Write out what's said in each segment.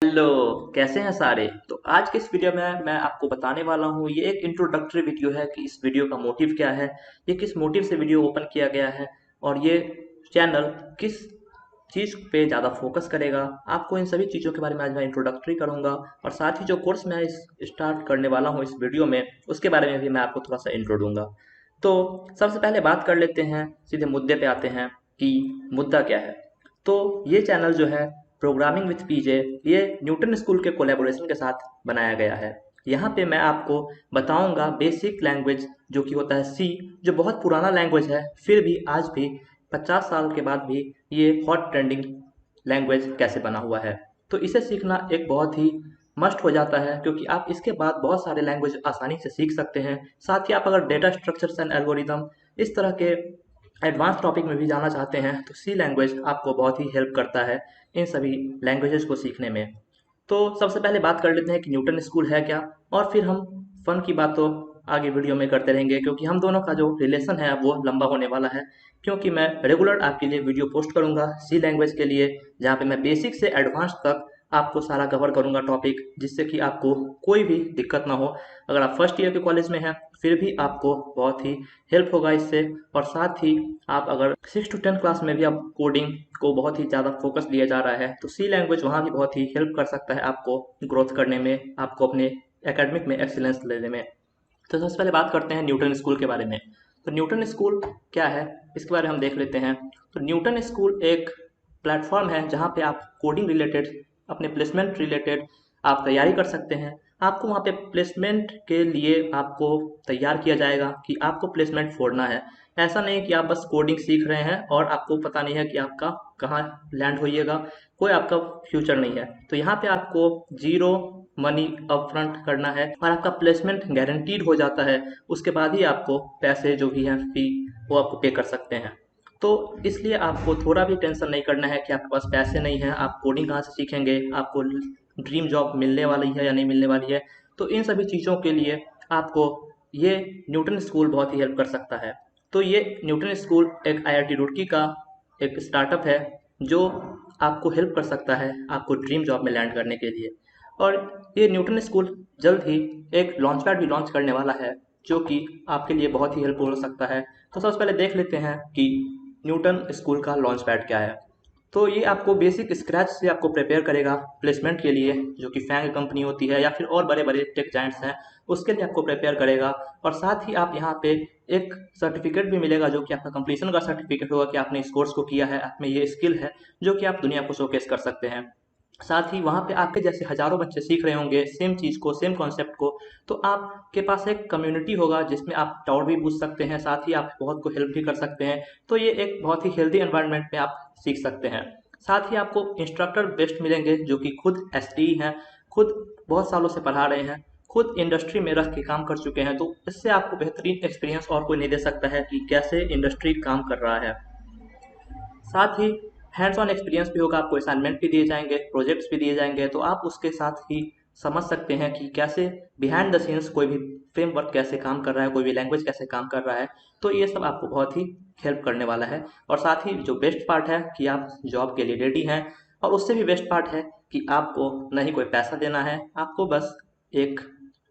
Hello, कैसे हैं सारे। तो आज के इस वीडियो में मैं आपको बताने वाला हूँ, ये एक इंट्रोडक्टरी वीडियो है कि इस वीडियो का मोटिव क्या है, ये किस मोटिव से वीडियो ओपन किया गया है और ये चैनल किस चीज़ पे ज़्यादा फोकस करेगा। आपको इन सभी चीज़ों के बारे में आज मैं इंट्रोडक्टरी करूँगा और साथ ही जो कोर्स मैं इस स्टार्ट करने वाला हूँ इस वीडियो में, उसके बारे में भी मैं आपको थोड़ा सा इंट्रो दूंगा। तो सबसे पहले बात कर लेते हैं, सीधे मुद्दे पे आते हैं कि मुद्दा क्या है। तो ये चैनल जो है प्रोग्रामिंग विथ पीजे, ये न्यूटन स्कूल के कोलैबोरेशन के साथ बनाया गया है। यहाँ पे मैं आपको बताऊंगा बेसिक लैंग्वेज जो कि होता है सी, जो बहुत पुराना लैंग्वेज है, फिर भी आज भी 50 साल के बाद भी ये हॉट ट्रेंडिंग लैंग्वेज कैसे बना हुआ है। तो इसे सीखना एक बहुत ही मस्ट हो जाता है, क्योंकि आप इसके बाद बहुत सारे लैंग्वेज आसानी से सीख सकते हैं। साथ ही आप अगर डेटा स्ट्रक्चर्स एंड एल्गोरिदम इस तरह के एडवांस टॉपिक में भी जाना चाहते हैं तो सी लैंग्वेज आपको बहुत ही हेल्प करता है इन सभी लैंग्वेजेस को सीखने में। तो सबसे पहले बात कर लेते हैं कि न्यूटन स्कूल है क्या, और फिर हम फन की बात तो आगे वीडियो में करते रहेंगे, क्योंकि हम दोनों का जो रिलेशन है वो लंबा होने वाला है। क्योंकि मैं रेगुलर आपके लिए वीडियो पोस्ट करूंगा सी लैंग्वेज के लिए, जहाँ पे मैं बेसिक से एडवांस तक आपको सारा कवर करूंगा टॉपिक, जिससे कि आपको कोई भी दिक्कत ना हो। अगर आप फर्स्ट ईयर के कॉलेज में हैं फिर भी आपको बहुत ही हेल्प होगा इससे। और साथ ही आप अगर 6 to 10 क्लास में भी आप कोडिंग को बहुत ही ज़्यादा फोकस दिया जा रहा है तो सी लैंग्वेज वहाँ भी बहुत ही हेल्प कर सकता है आपको ग्रोथ करने में, आपको अपने एकेडमिक में एक्सीलेंस लेने में। तो सबसे पहले बात करते हैं न्यूटन स्कूल के बारे में। तो न्यूटन स्कूल क्या है, इसके बारे में हम देख लेते हैं। तो न्यूटन स्कूल एक प्लेटफॉर्म है जहाँ पे आप कोडिंग रिलेटेड, अपने प्लेसमेंट रिलेटेड आप तैयारी कर सकते हैं। आपको वहाँ पे प्लेसमेंट के लिए आपको तैयार किया जाएगा कि आपको प्लेसमेंट फोड़ना है। ऐसा नहीं कि आप बस कोडिंग सीख रहे हैं और आपको पता नहीं है कि आपका कहाँ लैंड होइएगा, कोई आपका फ्यूचर नहीं है। तो यहाँ पे आपको जीरो मनी अपफ्रंट करना है और आपका प्लेसमेंट गारंटीड हो जाता है। उसके बाद ही आपको पैसे जो भी हैं फी, वो आपको पे कर सकते हैं। तो इसलिए आपको थोड़ा भी टेंशन नहीं करना है कि आपके पास पैसे नहीं हैं, आप कोडिंग कहाँ से सीखेंगे, आपको ड्रीम जॉब मिलने वाली है या नहीं मिलने वाली है। तो इन सभी चीज़ों के लिए आपको ये न्यूटन स्कूल बहुत ही हेल्प कर सकता है। तो ये न्यूटन स्कूल एक आईआईटी रुड़की का एक स्टार्टअप है जो आपको हेल्प कर सकता है आपको ड्रीम जॉब में लैंड करने के लिए। और ये न्यूटन स्कूल जल्द ही एक लॉन्च पैड भी लॉन्च करने वाला है, जो कि आपके लिए बहुत ही हेल्पफुल हो सकता है। तो सबसे पहले देख लेते हैं कि न्यूटन स्कूल का लॉन्च पैड क्या है। तो ये आपको बेसिक स्क्रैच से आपको प्रिपेयर करेगा प्लेसमेंट के लिए, जो कि फैंग कंपनी होती है या फिर और बड़े बड़े टेक जायंट्स हैं, उसके लिए आपको प्रिपेयर करेगा। और साथ ही आप यहाँ पे एक सर्टिफिकेट भी मिलेगा जो कि आपका कंप्लीशन का सर्टिफिकेट होगा कि आपने इस कोर्स को किया है, आप में ये स्किल है जो कि आप दुनिया को शोकेस कर सकते हैं। साथ ही वहाँ पे आपके जैसे हजारों बच्चे सीख रहे होंगे सेम चीज़ को, सेम कॉन्सेप्ट को। तो आपके पास एक कम्युनिटी होगा जिसमें आप डाउट भी पूछ सकते हैं, साथ ही आप बहुत को हेल्प भी कर सकते हैं। तो ये एक बहुत ही हेल्दी एनवायरनमेंट में आप सीख सकते हैं। साथ ही आपको इंस्ट्रक्टर बेस्ट मिलेंगे जो कि खुद एसटी हैं, खुद बहुत सालों से पढ़ा रहे हैं, खुद इंडस्ट्री में रह के काम कर चुके हैं। तो इससे आपको बेहतरीन एक्सपीरियंस और कोई नहीं दे सकता है कि कैसे इंडस्ट्री काम कर रहा है। साथ ही हैंड्स ऑन एक्सपीरियंस भी होगा, आपको असाइनमेंट भी दिए जाएंगे, प्रोजेक्ट्स भी दिए जाएंगे, तो आप उसके साथ ही समझ सकते हैं कि कैसे बिहाइंड द सीन्स कोई भी फ्रेमवर्क कैसे काम कर रहा है, कोई भी लैंग्वेज कैसे काम कर रहा है। तो ये सब आपको बहुत ही हेल्प करने वाला है। और साथ ही जो बेस्ट पार्ट है कि आप जॉब के लिए रेडी हैं, और उससे भी बेस्ट पार्ट है कि आपको न ही कोई पैसा देना है, आपको बस एक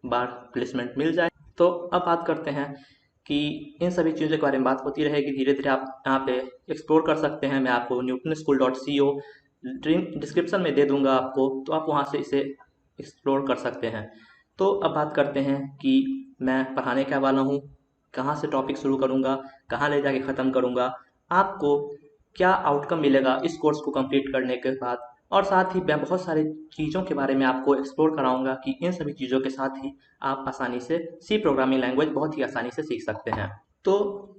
बार प्लेसमेंट मिल जाए। तो अब बात करते हैं कि इन सभी चीज़ों के बारे में बात होती रहेगी, धीरे धीरे आप यहाँ पे एक्सप्लोर कर सकते हैं। मैं आपको newtonschool.co डिस्क्रिप्शन में दे दूंगा आपको, तो आप वहाँ से इसे एक्सप्लोर कर सकते हैं। तो अब बात करते हैं कि मैं पढ़ाने क्या वाला हूँ, कहाँ से टॉपिक शुरू करूँगा, कहाँ ले जाके ख़त्म करूँगा, आपको क्या आउटकम मिलेगा इस कोर्स को कंप्लीट करने के बाद। और साथ ही मैं बहुत सारी चीज़ों के बारे में आपको एक्सप्लोर कराऊंगा कि इन सभी चीज़ों के साथ ही आप आसानी से सी प्रोग्रामिंग लैंग्वेज बहुत ही आसानी से सीख सकते हैं। तो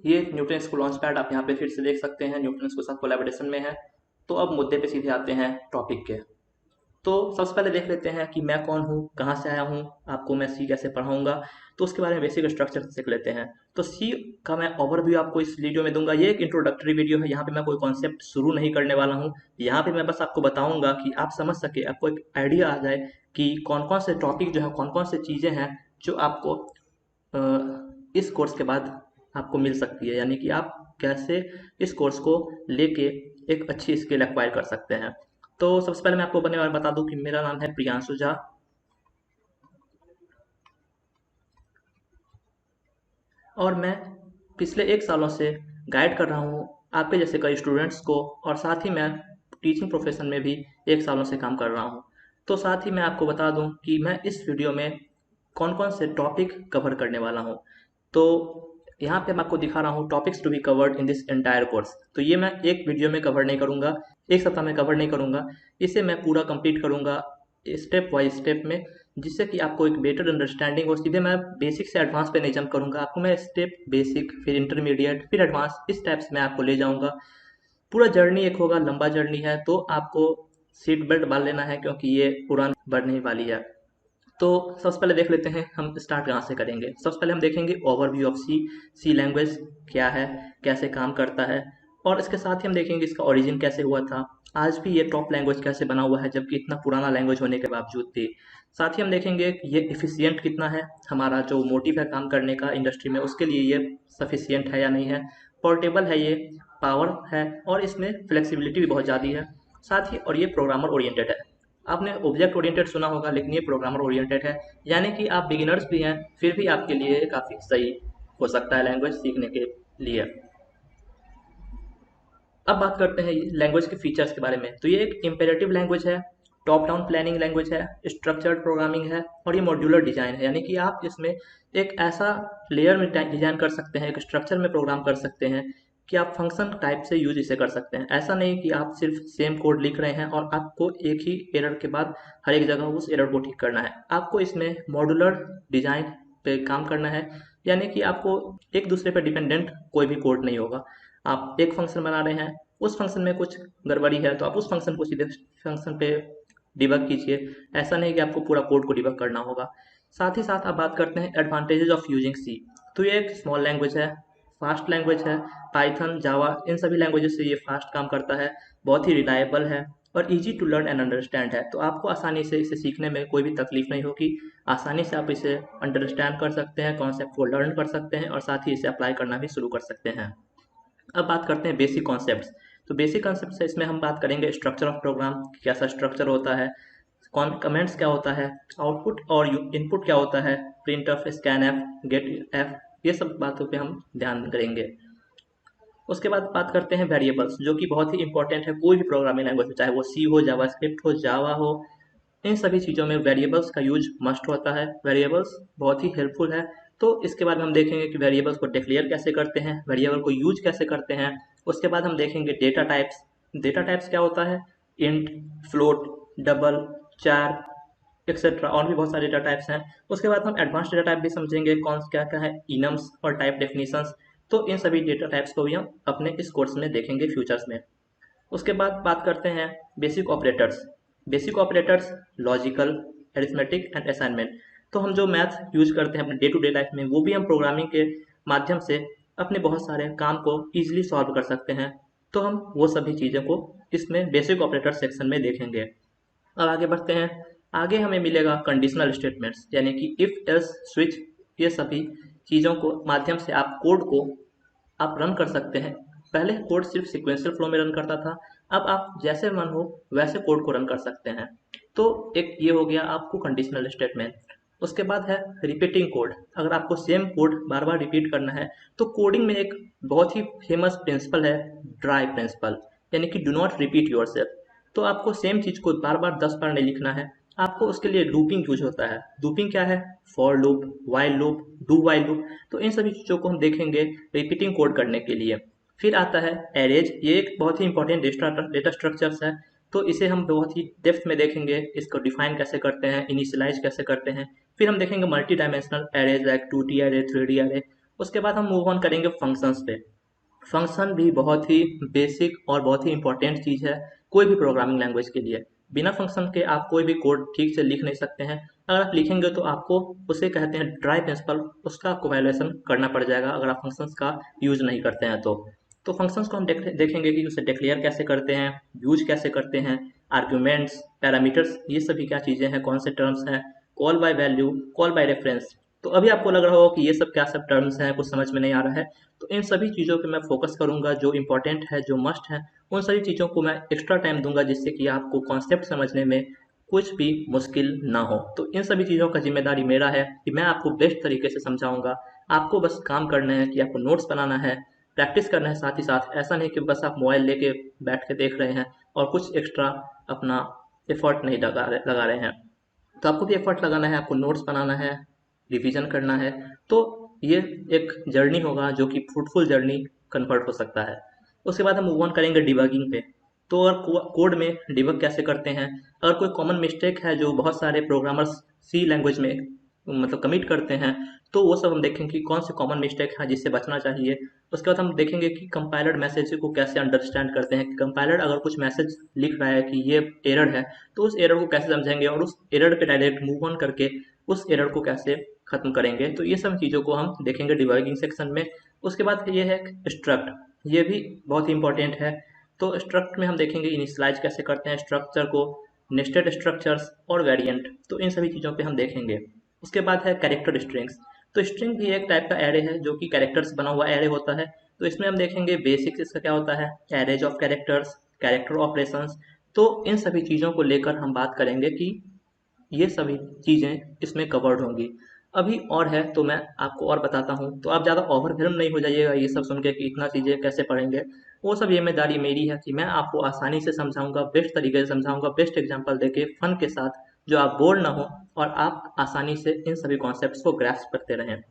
ये न्यूटन स्कूल लॉन्च पैड आप यहाँ पे फिर से देख सकते हैं, न्यूटन स्कूल के साथ कोलैबोरेशन में है। तो अब मुद्दे पे सीधे आते हैं टॉपिक के। तो सबसे पहले देख लेते हैं कि मैं कौन हूँ, कहाँ से आया हूँ, आपको मैं सी कैसे पढ़ाऊँगा। तो उसके बारे में बेसिक स्ट्रक्चर सीख लेते हैं। तो सी का मैं ओवरव्यू आपको इस वीडियो में दूंगा। ये एक इंट्रोडक्टरी वीडियो है, यहाँ पे मैं कोई कॉन्सेप्ट शुरू नहीं करने वाला हूँ। यहाँ पे मैं बस आपको बताऊँगा कि आप समझ सके, आपको एक आइडिया आ जाए कि कौन कौन से टॉपिक जो है, कौन कौन से चीज़ें हैं जो आपको इस कोर्स के बाद आपको मिल सकती है, यानी कि आप कैसे इस कोर्स को लेके एक अच्छी स्किल एक्वायर कर सकते हैं। तो सबसे पहले मैं आपको बता दूं कि मेरा नाम है प्रियांशु झा और मैं पिछले 1 सालों से गाइड कर रहा हूँ आपके जैसे कई स्टूडेंट्स को, और साथ ही मैं टीचिंग प्रोफेशन में भी 1 सालों से काम कर रहा हूँ। तो साथ ही मैं आपको बता दूँ कि मैं इस वीडियो में कौन-कौन से टॉपिक कवर करने वाला हूँ। तो यहाँ पे मैं आपको दिखा रहा हूँ topics to be covered in this entire course. तो ये मैं एक वीडियो में कवर नहीं करूँगा, 1 सप्ताह में कवर नहीं करूँगा। इसे मैं पूरा कंप्लीट करूँगा स्टेप बाय स्टेप में, जिससे कि आपको एक बेटर अंडरस्टैंडिंग हो। सीधे मैं बेसिक से एडवांस पे नहीं जंप करूँगा, आपको मैं स्टेप बेसिक, फिर इंटरमीडिएट, फिर एडवांस, इस टाइप से मैं आपको ले जाऊँगा। पूरा जर्नी एक होगा, लंबा जर्नी है, तो आपको सीट बेल्ट बांध लेना है क्योंकि ये उड़ान बढ़ने वाली है। तो सबसे पहले देख लेते हैं हम स्टार्ट कहाँ से करेंगे। सबसे पहले हम देखेंगे ओवरव्यू ऑफ सी लैंग्वेज क्या है, कैसे काम करता है, और इसके साथ ही हम देखेंगे इसका ओरिजिन कैसे हुआ था, आज भी ये टॉप लैंग्वेज कैसे बना हुआ है जबकि इतना पुराना लैंग्वेज होने के बावजूद भी। साथ ही हम देखेंगे कि ये एफिशिएंट कितना है, हमारा जो मोटिव है काम करने का इंडस्ट्री में उसके लिए ये सफिशिएंट है या नहीं है, पोर्टेबल है ये, पावर है, और इसमें फ्लेक्सिबिलिटी भी बहुत ज़्यादा है। साथ ही और ये प्रोग्रामर ओरिएंटेड है। आपने ऑब्जेक्ट ओरिएंटेड सुना होगा, लेकिन ये प्रोग्रामर ओरिएंटेड है, यानी कि आप बिगिनर्स भी हैं फिर भी आपके लिए काफ़ी सही हो सकता है लैंग्वेज सीखने के लिए। अब बात करते हैं लैंग्वेज के फीचर्स के बारे में। तो ये एक इम्पेरेटिव लैंग्वेज है, टॉप डाउन प्लानिंग लैंग्वेज है, स्ट्रक्चर्ड प्रोग्रामिंग है, और ये मॉड्यूलर डिजाइन है, यानी कि आप इसमें एक ऐसा लेयर में डिजाइन कर सकते हैं, एक स्ट्रक्चर में प्रोग्राम कर सकते हैं कि आप फंक्शन टाइप से यूज इसे कर सकते हैं। ऐसा नहीं कि आप सिर्फ सेम कोड लिख रहे हैं और आपको एक ही एरर के बाद हर एक जगह उस एरर को ठीक करना है। आपको इसमें मॉड्यूलर डिजाइन पे काम करना है, यानी कि आपको एक दूसरे पर डिपेंडेंट कोई भी कोड नहीं होगा। आप एक फंक्शन बना रहे हैं, उस फंक्शन में कुछ गड़बड़ी है तो आप उस फंक्शन को सीधे फंक्शन पे डिबग कीजिए, ऐसा नहीं कि आपको पूरा कोड को डिबग करना होगा। साथ ही साथ आप बात करते हैं एडवांटेजेस ऑफ यूजिंग सी। तो ये एक स्मॉल लैंग्वेज है, फास्ट लैंग्वेज है, पाइथन, जावा, इन सभी लैंग्वेजेस से ये फास्ट काम करता है, बहुत ही रिलायबल है और easy to learn and understand है। तो आपको आसानी से इसे सीखने में कोई भी तकलीफ नहीं होगी, आसानी से आप इसे अंडरस्टैंड कर सकते हैं, कॉन्सेप्ट को लर्न कर सकते हैं और साथ ही इसे अप्लाई करना भी शुरू कर सकते हैं। अब बात करते हैं बेसिक कॉन्सेप्ट्स। तो बेसिक कॉन्सेप्ट्स से इसमें हम बात करेंगे स्ट्रक्चर ऑफ प्रोग्राम, कैसा स्ट्रक्चर होता है, कौन कमेंट्स क्या होता है, आउटपुट और इनपुट क्या होता है, printf, scanf, get f, ये सब बातों पे हम ध्यान करेंगे। उसके बाद बात करते हैं वेरिएबल्स, जो कि बहुत ही इंपॉर्टेंट है कोई भी प्रोग्रामिंग लैंग्वेज में, चाहे वो सी हो, जावास्क्रिप्ट हो, जावा हो, इन सभी चीज़ों में वेरिएबल्स का यूज मस्ट होता है। वेरिएबल्स बहुत ही हेल्पफुल है। तो इसके बाद हम देखेंगे कि वेरिएबल्स को डिक्लेयर कैसे करते हैं, वेरिएबल को यूज कैसे करते हैं। उसके बाद हम देखेंगे डेटा टाइप्स। डेटा टाइप्स क्या होता है, इंट, फ्लोट, डबल, चार, एक्सेट्रा, और भी बहुत सारे डेटा टाइप्स हैं। उसके बाद हम एडवांस डेटा टाइप भी समझेंगे, कौन क्या क्या है, इनम्स और टाइप डेफिनेशंस। तो इन सभी डेटा टाइप्स को भी हम अपने इस कोर्स में देखेंगे फ्यूचर्स में। उसके बाद बात करते हैं basic operators. Basic operators logical, arithmetic and assignment. तो हम जो मैथ यूज करते हैं अपने डे टू डे लाइफ में, वो भी हम प्रोग्रामिंग के माध्यम से अपने बहुत सारे काम को ईजिली सॉल्व कर सकते हैं। तो हम वो सभी चीज़ों को इसमें बेसिक ऑपरेटर सेक्शन में देखेंगे। अब आगे बढ़ते हैं। आगे हमें मिलेगा कंडीशनल स्टेटमेंट्स, यानी कि इफ एल्स स्विच, ये सभी चीज़ों को माध्यम से आप कोड को आप रन कर सकते हैं। पहले कोड सिर्फ सीक्वेंशियल फ्लो में रन करता था, अब आप जैसे मन हो वैसे कोड को रन कर सकते हैं। तो एक ये हो गया आपको कंडीशनल स्टेटमेंट। उसके बाद है रिपीटिंग कोड। अगर आपको सेम कोड बार बार रिपीट करना है तो कोडिंग में एक बहुत ही फेमस प्रिंसिपल है, ड्राई प्रिंसिपल, यानी कि डू नॉट रिपीट योरसेल्फ। तो आपको सेम चीज़ को बार बार 10 बार नहीं लिखना है, आपको उसके लिए लूपिंग यूज होता है। लूपिंग क्या है, for loop, while loop, do while loop. तो इन सभी चीज़ों को हम देखेंगे रिपीटिंग कोड करने के लिए। फिर आता है एरेज, ये एक बहुत ही इंपॉर्टेंट डेटा स्ट्रक्चर्स है। तो इसे हम बहुत ही डेप्थ में देखेंगे, इसको डिफाइन कैसे करते हैं, इनिशियलाइज कैसे करते हैं। फिर हम देखेंगे multi dimensional arrays like 2D array, 3D array. उसके बाद हम मूव ऑन करेंगे फंक्शंस पे। फंक्शन भी बहुत ही बेसिक और बहुत ही इंपॉर्टेंट चीज़ है कोई भी प्रोग्रामिंग लैंग्वेज के लिए। बिना फंक्शन के आप कोई भी कोड ठीक से लिख नहीं सकते हैं। अगर आप लिखेंगे तो आपको, उसे कहते हैं ड्राई प्रिंसिपल, उसका आपको वायलेशन करना पड़ जाएगा अगर आप फंक्शंस का यूज नहीं करते हैं तो फंक्शंस को हम देखेंगे कि उसे डिक्लेयर कैसे करते हैं, यूज कैसे करते हैं, आर्ग्यूमेंट्स, पैरामीटर्स, ये सभी क्या चीज़ें हैं, कौन से टर्म्स हैं, call by value, call by reference, तो अभी आपको लग रहा होगा कि ये सब क्या सब टर्म्स हैं, कुछ समझ में नहीं आ रहा है। तो इन सभी चीज़ों पे मैं फोकस करूंगा, जो इंपॉर्टेंट है, जो मस्ट है, उन सभी चीज़ों को मैं एक्स्ट्रा टाइम दूंगा, जिससे कि आपको कॉन्सेप्ट समझने में कुछ भी मुश्किल ना हो। तो इन सभी चीज़ों का जिम्मेदारी मेरा है कि मैं आपको बेस्ट तरीके से समझाऊंगा। आपको बस काम करना है कि आपको नोट्स बनाना है, प्रैक्टिस करना है साथ ही साथ। ऐसा नहीं कि बस आप मोबाइल लेके बैठ के देख रहे हैं और कुछ एक्स्ट्रा अपना एफर्ट नहीं लगा रहे हैं। तो आपको भी एफर्ट लगाना है, आपको नोट्स बनाना है, रिवीजन करना है। तो ये एक जर्नी होगा जो कि फ्रूटफुल जर्नी कन्वर्ट हो सकता है। उसके बाद हम मूव ऑन करेंगे डिबगिंग पे। तो और कोड में डिबग कैसे करते हैं, अगर कोई कॉमन मिस्टेक है जो बहुत सारे प्रोग्रामर्स सी लैंग्वेज में मतलब कमिट करते हैं, तो वो सब हम देखेंगे कि कौन से कॉमन मिस्टेक है जिससे बचना चाहिए। उसके बाद हम देखेंगे कि कंपाइलर मैसेज को कैसे अंडरस्टैंड करते हैं, कि कंपाइलर अगर कुछ मैसेज लिख रहा है कि ये एरर है, तो उस एरर को कैसे समझेंगे और उस एरर पे डायरेक्ट मूव ऑन करके उस एरर को कैसे खत्म करेंगे। तो ये सब चीज़ों को हम देखेंगे डिबगिंग सेक्शन में। उसके बाद ये है स्ट्रक्ट, ये भी बहुत ही इंपॉर्टेंट है। तो स्ट्रक्ट में हम देखेंगे इनिशियलाइज कैसे करते हैं स्ट्रक्चर को, नेस्टेड स्ट्रक्चर्स और वेरिएंट, तो इन सभी चीज़ों पे हम देखेंगे। उसके बाद है कैरेक्टर स्ट्रिंग्स। तो स्ट्रिंग भी एक टाइप का एरे है जो कि कैरेक्टर्स बना हुआ एरे होता है। तो इसमें हम देखेंगे बेसिक्स इसका क्या होता है, arrays of characters, character operations. तो इन सभी चीज़ों को लेकर हम बात करेंगे कि ये सभी चीज़ें इसमें कवर्ड होंगी। अभी और है तो मैं आपको और बताता हूँ, तो आप ज़्यादा ओवरवेल्म नहीं हो जाइएगा ये सब सुन के कि इतना चीज़ें कैसे पढ़ेंगे। वो सब जिम्मेदारी मेरी है कि मैं आपको आसानी से समझाऊंगा, बेस्ट तरीके से समझाऊंगा, बेस्ट एग्जांपल देके फन के साथ, जो आप बोर ना हो और आप आसानी से इन सभी कॉन्सेप्ट्स को ग्रैस्प करते रहें।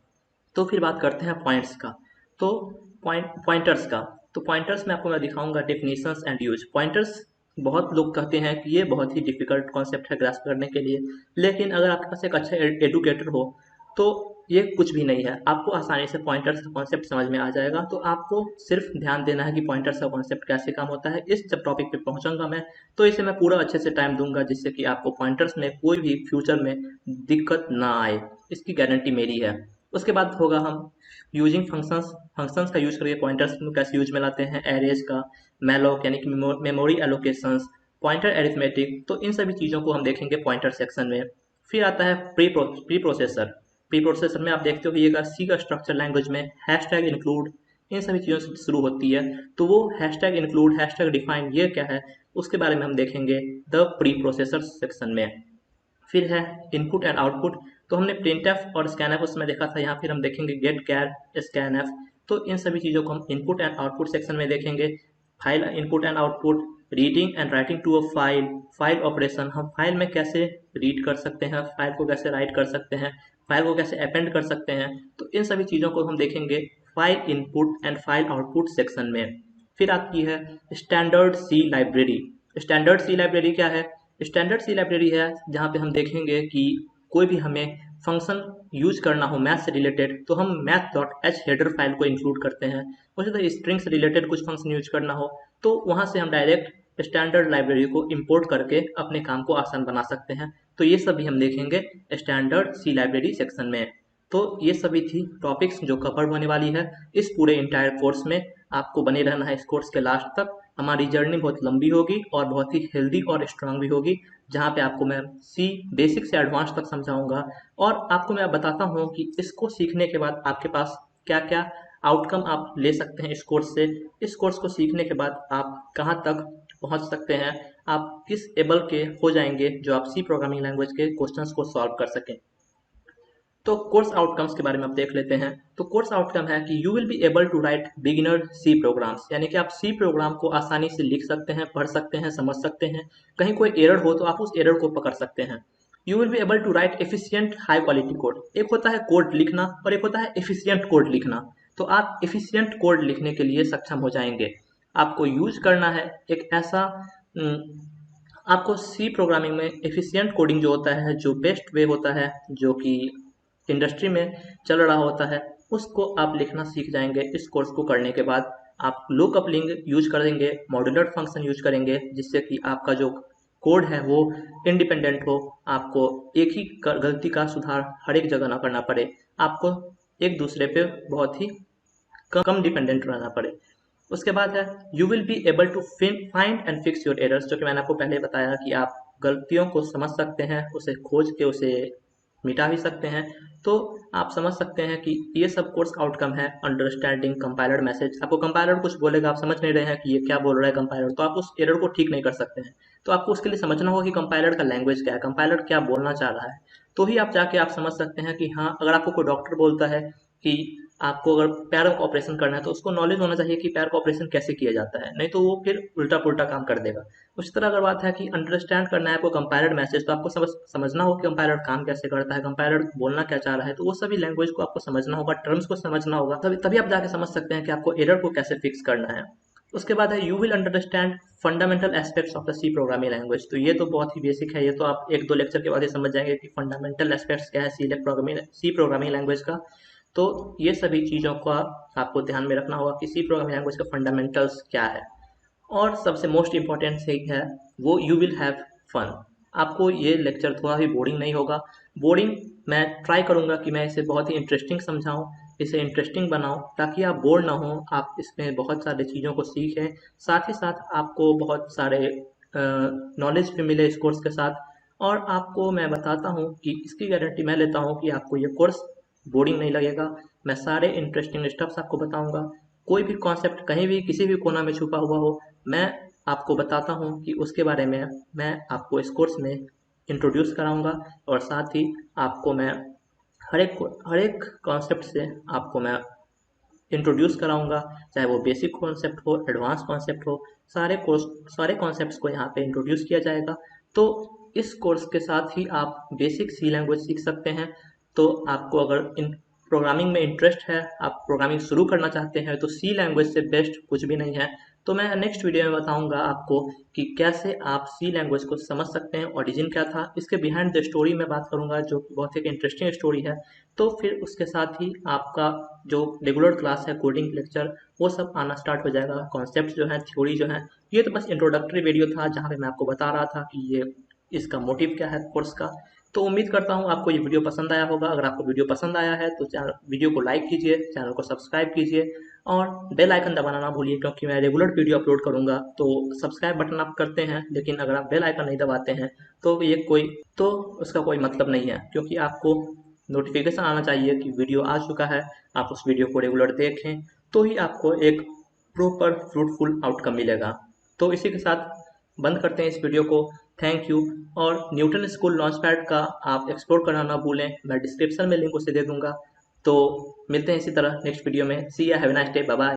तो फिर बात करते हैं पॉइंट्स का। तो पॉइंटर्स का, तो पॉइंटर्स में आपको मैं दिखाऊंगा डेफिनेशंस एंड यूज। पॉइंटर्स बहुत लोग कहते हैं कि ये बहुत ही डिफिकल्ट कॉन्सेप्ट है ग्रास्प करने के लिए, लेकिन अगर आपके पास एक अच्छा एडुकेटर हो तो ये कुछ भी नहीं है, आपको आसानी से पॉइंटर्स का कॉन्सेप्ट समझ में आ जाएगा। तो आपको सिर्फ ध्यान देना है कि पॉइंटर्स का कॉन्सेप्ट कैसे काम होता है। इस जब टॉपिक पे पहुंचूंगा मैं, तो इसे मैं पूरा अच्छे से टाइम दूंगा, जिससे कि आपको पॉइंटर्स में कोई भी फ्यूचर में दिक्कत ना आए, इसकी गारंटी मेरी है। उसके बाद होगा हम यूजिंग फंक्शंस, फंक्शंस का यूज करके पॉइंटर्स में कैसे यूज में लाते हैं, एरेज का, मैलोक यानी कि मेमोरी एलोकेशंस, पॉइंटर एरिथमेटिक। तो इन सभी चीज़ों को हम देखेंगे पॉइंटर सेक्शन में। फिर आता है प्री प्रोसेसर। प्री प्रोसेसर में आप देखते हो कि ये सी का स्ट्रक्चर लैंग्वेज में हैशटैग इंक्लूड, इन सभी चीज़ों से शुरू होती है। तो वो हैशटैग इंक्लूड, हैशटैग डिफाइन, ये क्या है उसके बारे में हम देखेंगे द प्री प्रोसेसर सेक्शन में। फिर है इनपुट एंड आउटपुट। तो हमने प्रिंटफ और स्कैनफ उसमें देखा था, यहाँ फिर हम देखेंगे गेट कैर स्कैनफ। तो इन सभी चीज़ों को हम इनपुट एंड आउटपुट सेक्शन में देखेंगे। File input and output, reading and writing to a file, file operation, हम फाइल में कैसे रीड कर सकते हैं, फाइल को कैसे राइट कर सकते हैं, फाइल को कैसे अपेंड कर सकते हैं। तो इन सभी चीज़ों को हम देखेंगे file input and file output section में। फिर आती है स्टैंडर्ड सी लाइब्रेरी। स्टैंडर्ड सी लाइब्रेरी क्या है, स्टैंडर्ड सी लाइब्रेरी है जहाँ पे हम देखेंगे कि कोई भी हमें फंक्शन यूज करना हो मैथ से रिलेटेड, तो हम math dot H header file को इंक्लूड करते हैं। उसी तरह स्ट्रिंग से रिलेटेड कुछ फंक्शन यूज करना हो, तो वहाँ से हम डायरेक्ट स्टैंडर्ड लाइब्रेरी को इंपोर्ट करके अपने काम को आसान बना सकते हैं। तो ये सभी हम देखेंगे स्टैंडर्ड सी लाइब्रेरी सेक्शन में। तो ये सभी थी टॉपिक्स जो कवर होने वाली है इस पूरे इंटायर कोर्स में। आपको बने रहना है इस कोर्स के लास्ट तक। हमारी जर्नी बहुत लंबी होगी और बहुत ही हेल्दी और स्ट्रांग भी होगी, जहाँ पे आपको मैं सी बेसिक से एडवांस तक समझाऊंगा। और आपको मैं बताता हूँ कि इसको सीखने के बाद आपके पास क्या क्या आउटकम आप ले सकते हैं इस कोर्स से। इस कोर्स को सीखने के बाद आप कहाँ तक पहुँच सकते हैं, आप किस एबल के हो जाएंगे जो आप सी प्रोग्रामिंग लैंग्वेज के क्वेश्चंस को सॉल्व कर सकें। तो कोर्स आउटकम्स के बारे में आप देख लेते हैं। तो कोर्स आउटकम है कि you will be able to write beginner C programs, यानी कि आप सी प्रोग्राम को आसानी से लिख सकते हैं, पढ़ सकते हैं, समझ सकते हैं। कहीं कोई एरर हो तो आप उस एरर को पकड़ सकते हैं। You will be able to write efficient high quality code. एक होता है कोड लिखना और एक होता है एफिशिएंट कोड लिखना। तो आप एफिशिएंट कोड लिखने के लिए सक्षम हो जाएंगे। आपको यूज करना है एक ऐसा आपको सी प्रोग्रामिंग में एफिशिएंट कोडिंग जो होता है, जो बेस्ट वे होता है, जो कि इंडस्ट्री में चल रहा होता है, उसको आप लिखना सीख जाएंगे। इस कोर्स को करने के बाद आप लुकअप लिंक यूज करेंगे, मॉड्यूलर फंक्शन यूज करेंगे, जिससे कि आपका जो कोड है वो इंडिपेंडेंट हो। आपको एक ही गलती का सुधार हर एक जगह ना करना पड़े, आपको एक दूसरे पे बहुत ही कम डिपेंडेंट रहना पड़े। उसके बाद है you will be able to find and fix your errors, जो कि मैंने आपको पहले बताया कि आप गलतियों को समझ सकते हैं, उसे खोज के उसे मिटा भी सकते हैं। तो आप समझ सकते हैं कि ये सब कोर्स आउटकम है अंडरस्टैंडिंग कंपाइलर मैसेज। आपको कंपाइलर कुछ बोलेगा, आप समझ नहीं रहे हैं कि ये क्या बोल रहा है कंपाइलर, तो आप उस एरर को ठीक नहीं कर सकते हैं। तो आपको उसके लिए समझना होगा कि कंपाइलर का लैंग्वेज क्या है, कंपाइलर क्या बोलना चाह रहा है। तो ही आप जाके आप समझ सकते हैं कि हाँ, अगर आपको कोई डॉक्टर बोलता है कि आपको अगर पैर का ऑपरेशन करना है तो उसको नॉलेज होना चाहिए कि पैर का ऑपरेशन कैसे किया जाता है, नहीं तो वो फिर उल्टा पुल्टा काम कर देगा। उसी तरह अगर बात है कि अंडरस्टैंड करना है आपको कंपाइलर मैसेज, तो आपको समझना होगा कि कंपाइलर काम कैसे करता है, कंपाइलर बोलना क्या चाह रहा है। तो वो सभी लैंग्वेज को आपको समझना होगा, टर्म्स को समझना होगा, तभी तभी आप जाके समझ सकते हैं कि आपको एरर को कैसे फिक्स करना है। उसके बाद है you will understand fundamental aspects of the C programming language. तो ये तो बहुत ही बेसिक है, ये तो आप एक दो लेक्चर के बाद ही समझ जाएंगे कि फंडामेंटल एस्पेक्ट्स क्या है सी प्रोग्रामिंग लैंग्वेज का। तो ये सभी चीज़ों का आपको ध्यान में रखना होगा कि सी प्रोग्रामिंग लैंग्वेज का फंडामेंटल्स क्या है। और सबसे मोस्ट इम्पॉर्टेंट थिंग है वो यू विल हैव फन। आपको ये लेक्चर थोड़ा भी बोरिंग नहीं होगा। बोरिंग मैं ट्राई करूँगा कि मैं इसे बहुत ही इंटरेस्टिंग समझाऊँ, इसे इंटरेस्टिंग बनाऊँ, ताकि आप बोर ना हो, आप इसमें बहुत सारी चीज़ों को सीखें, साथ ही साथ आपको बहुत सारे नॉलेज भी मिले इस कोर्स के साथ। और आपको मैं बताता हूँ कि इसकी गारंटी मैं लेता हूँ कि आपको ये कोर्स बोरिंग नहीं लगेगा। मैं सारे इंटरेस्टिंग स्टेप्स आपको बताऊँगा। कोई भी कॉन्सेप्ट कहीं भी किसी भी कोना में छुपा हुआ हो, मैं आपको बताता हूँ कि उसके बारे में मैं आपको इस कोर्स में इंट्रोड्यूस कराऊंगा। और साथ ही आपको मैं हर एक कॉन्सेप्ट से आपको मैं इंट्रोड्यूस कराऊंगा, चाहे वो बेसिक कॉन्सेप्ट हो, एडवांस कॉन्सेप्ट हो, सारे कॉन्सेप्ट्स को यहाँ पे इंट्रोड्यूस किया जाएगा। तो इस कोर्स के साथ ही आप बेसिक सी लैंग्वेज सीख सकते हैं। तो आपको अगर इन प्रोग्रामिंग में इंटरेस्ट है, आप प्रोग्रामिंग शुरू करना चाहते हैं, तो सी लैंग्वेज से बेस्ट कुछ भी नहीं है। तो मैं नेक्स्ट वीडियो में बताऊंगा आपको कि कैसे आप सी लैंग्वेज को समझ सकते हैं, ओरिजिन क्या था, इसके बिहाइंड द स्टोरी में बात करूंगा, जो कि बहुत एक इंटरेस्टिंग स्टोरी है। तो फिर उसके साथ ही आपका जो रेगुलर क्लास है, कोडिंग लेक्चर, वो सब आना स्टार्ट हो जाएगा। कॉन्सेप्ट जो है, थ्योरी जो है, ये तो बस इंट्रोडक्टरी वीडियो था जहाँ पे मैं आपको बता रहा था कि ये इसका मोटिव क्या है कोर्स का। तो उम्मीद करता हूँ आपको ये वीडियो पसंद आया होगा। अगर आपको वीडियो पसंद आया है तो चैनल वीडियो को लाइक कीजिए, चैनल को सब्सक्राइब कीजिए और बेल आइकन दबाना ना भूलिए, क्योंकि मैं रेगुलर वीडियो अपलोड करूँगा। तो सब्सक्राइब बटन आप करते हैं, लेकिन अगर आप बेल आइकन नहीं दबाते हैं तो ये कोई तो उसका कोई मतलब नहीं है, क्योंकि आपको नोटिफिकेशन आना चाहिए कि वीडियो आ चुका है। आप उस वीडियो को रेगुलर देखें, तो ही आपको एक प्रॉपर फ्रूटफुल आउटकम मिलेगा। तो इसी के साथ बंद करते हैं इस वीडियो को। Thank you. और न्यूटन स्कूल लॉन्चपैड का आप एक्सप्लोर करना ना भूलें, मैं डिस्क्रिप्शन में लिंक उसे दे दूंगा। तो मिलते हैं इसी तरह नेक्स्ट वीडियो में। See ya have a nice day, bye bye.